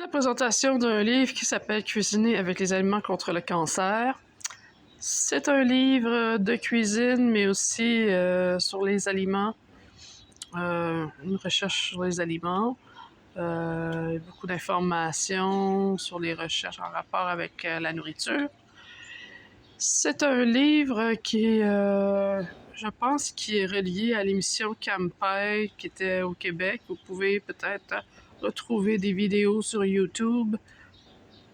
la présentation d'un livre qui s'appelle Cuisiner avec les aliments contre le cancer. C'est un livre de cuisine, mais aussi sur les aliments, une recherche sur les aliments, beaucoup d'informations sur les recherches en rapport avec la nourriture. C'est un livre qui, je pense, qui est relié à l'émission Campai qui était au Québec. Vous pouvez peut-être retrouver des vidéos sur YouTube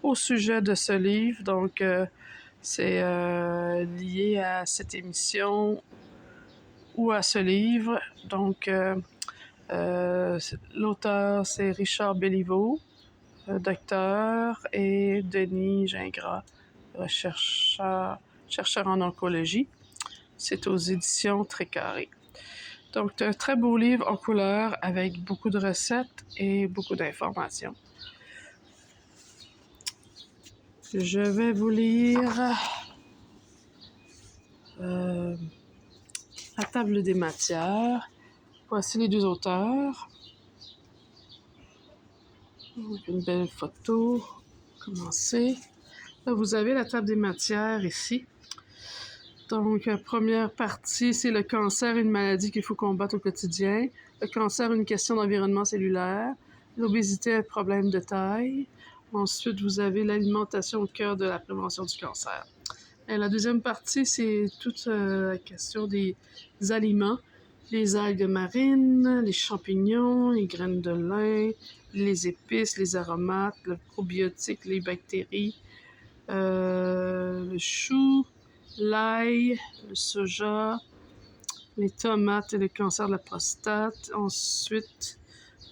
au sujet de ce livre. Donc, c'est lié à cette émission ou à ce livre. Donc, l'auteur, c'est Richard Béliveau, docteur, et Denis Gingras, chercheur en oncologie. C'est aux éditions Trécarré. Donc, c'est un très beau livre en couleur avec beaucoup de recettes et beaucoup d'informations. Je vais vous lire la table des matières. Voici les deux auteurs. Donc, une belle photo. Commencer. Là, vous avez la table des matières ici. Donc, première partie, c'est le cancer, une maladie qu'il faut combattre au quotidien. Le cancer, une question d'environnement cellulaire. L'obésité, un problème de taille. Ensuite, vous avez l'alimentation au cœur de la prévention du cancer. Et la deuxième partie, c'est toute la question des aliments. Les algues marines, les champignons, les graines de lin, les épices, les aromates, le probiotique, les bactéries, le chou, l'ail, le soja, les tomates et le cancer de la prostate. Ensuite,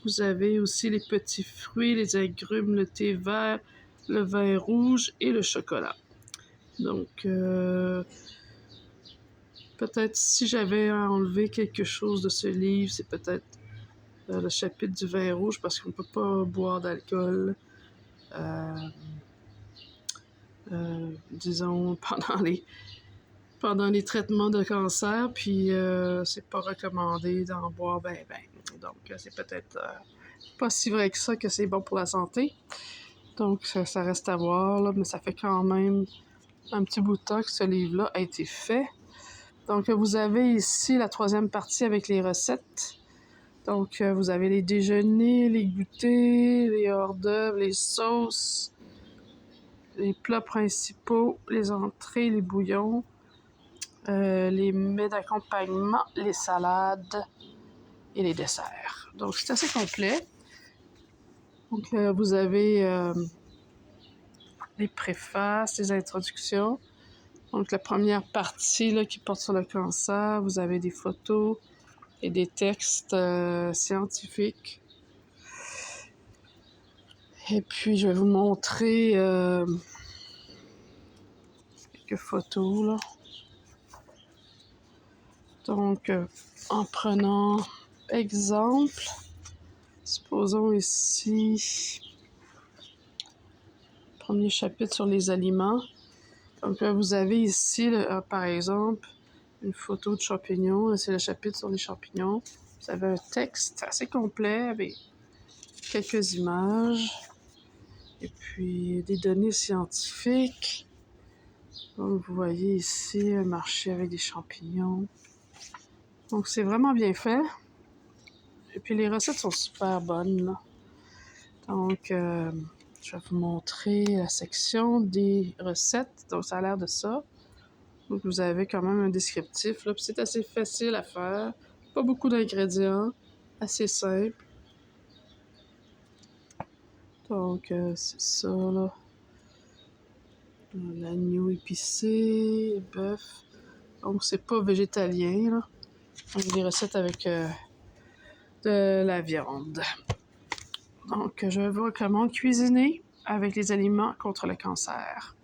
vous avez aussi les petits fruits, les agrumes, le thé vert, le vin rouge et le chocolat. Donc, peut-être si j'avais enlevé quelque chose de ce livre, c'est peut-être le chapitre du vin rouge, parce qu'on ne peut pas boire d'alcool, disons, pendant les traitements de cancer, puis c'est pas recommandé d'en boire ben. Donc, c'est peut-être pas si vrai que ça, que c'est bon pour la santé. Donc, ça reste à voir, là, mais ça fait quand même un petit bout de temps que ce livre-là a été fait. Donc, vous avez ici la troisième partie avec les recettes. Donc, vous avez les déjeuners, les goûters, les hors-d'œuvre, les sauces, les plats principaux, les entrées, les bouillons, les mets d'accompagnement, les salades et les desserts. Donc, c'est assez complet. Donc, vous avez les préfaces, les introductions. Donc, la première partie là, qui porte sur le cancer, vous avez des photos et des textes scientifiques. Et puis, je vais vous montrer quelques photos, là. Donc, en prenant exemple, supposons ici, premier chapitre sur les aliments. Donc, vous avez ici, par exemple, une photo de champignons. C'est le chapitre sur les champignons. Vous avez un texte assez complet avec quelques images et puis des données scientifiques. Donc, vous voyez ici un marché avec des champignons. Donc, c'est vraiment bien fait. Et puis, les recettes sont super bonnes, là. Donc, je vais vous montrer la section des recettes. Donc, ça a l'air de ça. Donc, vous avez quand même un descriptif, là. Puis, c'est assez facile à faire. Pas beaucoup d'ingrédients. Assez simple. Donc, c'est ça, là. L'agneau épicé, le bœuf. Donc, c'est pas végétalien, là. Donc, des recettes avec de la viande. Donc, je vais voir comment cuisiner avec les aliments contre le cancer.